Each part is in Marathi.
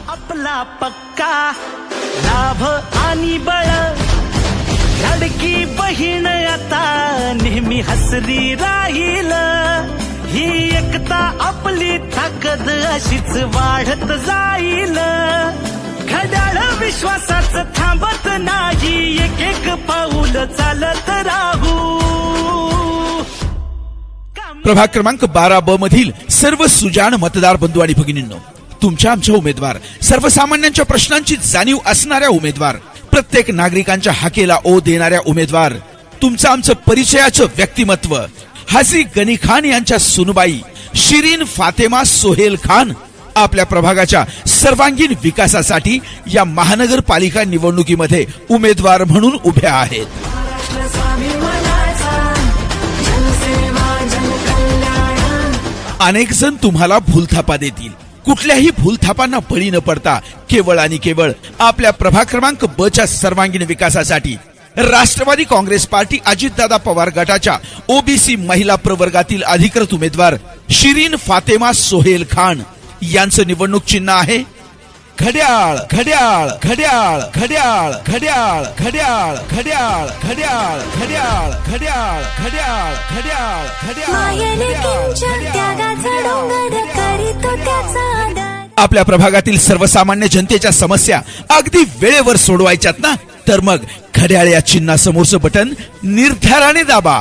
आपला पक्का लाभ आणि बळ, लाडकी बहीण आता नेहमी हसरी राहील, ही एकता आपली ताकद अशीच वाढत जाईल, घड्याळ विश्वासाच थांबत नाही, एक एक पाऊल चालत राहू. प्रभाग क्रमांक 12 ब मधील सर्व सुजाण मतदार बंधू आणि भगिनींनो, तुमच्या आमच्या उमेदवार, सर्वसामान्यांच्या प्रश्नांची जाणीव असणाऱ्या उमेदवार, प्रत्येक नागरिकांच्या हाकेला ओ देणाऱ्या उमेदवार, तुमचं आमचं परिचयाचं व्यक्तिमत्व, हाजी गनी खान यांच्या सुनबाई शिरीन फातेमा सोहेल खान आपल्या प्रभागाच्या सर्वांगीण विकासासाठी या महानगरपालिका निवडणुकीमध्ये उमेदवार म्हणून उभ्या आहेत. अनेक जण तुम्हाला भूलथापा देतील. कुठल्याही भूलथापांना बळी न पडता केवळ आणि केवळ आपल्या प्रभाग क्रमांक ब च्या सर्वांगीण विकासासाठी राष्ट्रवादी काँग्रेस पार्टी अजितदादा पवार गटाच्या ओबीसी महिला प्रवर्गातील अधिकृत उमेदवार शिरीन फातेमा सोहेल खान यांचं निवडणूक चिन्ह आहे घड्याळ. घड्याळ घड्याळ घड्याळ घड्याळ घड्याळ घड्याळ घड्याळ घड्याळ घड्याळ घड्याळ घड्याळ घड्याळ. आपल्या प्रभागातील सर्वसामान्य जनतेच्या समस्या अगदी वेळेवर सोडवायच्यात ना, तर मग घड्याळ या चिन्हासमोरचं बटन निर्धाराने दाबा.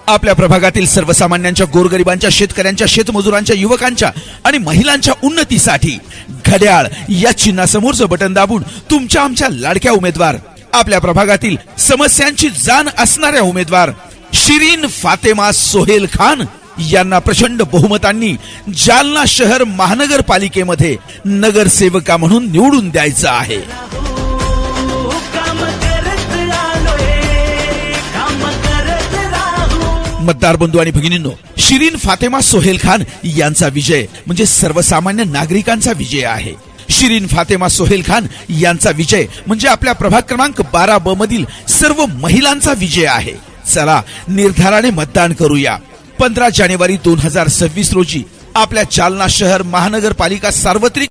आपल्या प्रभागातील सर्वसामान्यांच्या, गोरगरिबांच्या, शेतकऱ्यांच्या, शेतमजुरांच्या, युवकांच्या आणि महिलांच्या उन्नतीसाठी घड्याळ या चिन्हासमोरचं बटन दाबून तुमच्या आमच्या लाडक्या उमेदवार, आपल्या प्रभागातील समस्यांची जाण असणाऱ्या उमेदवार शिरीन फातेमा सोहेल खान यांना प्रचंड बहुमतांनी जालना शहर महानगरपालिकेमध्ये नगरसेवका म्हणून निवडून द्यायचं आहे. मतदार बंधू आणि भगिनींनो, शिरीन फातेमा सोहेल खान यांचा विजय म्हणजे सर्वसामान्य नागरिकांचा विजय आहे. शिरीन फातेमा सोहेल खान यांचा विजय म्हणजे आपल्या प्रभाग क्रमांक 12 ब मधील सर्व महिलांचा विजय आहे. चला निर्धाराने मतदान करूया. 15 जानेवारी 2026 रोजी आपल्या जालना शहर महानगरपालिका सार्वत्रिक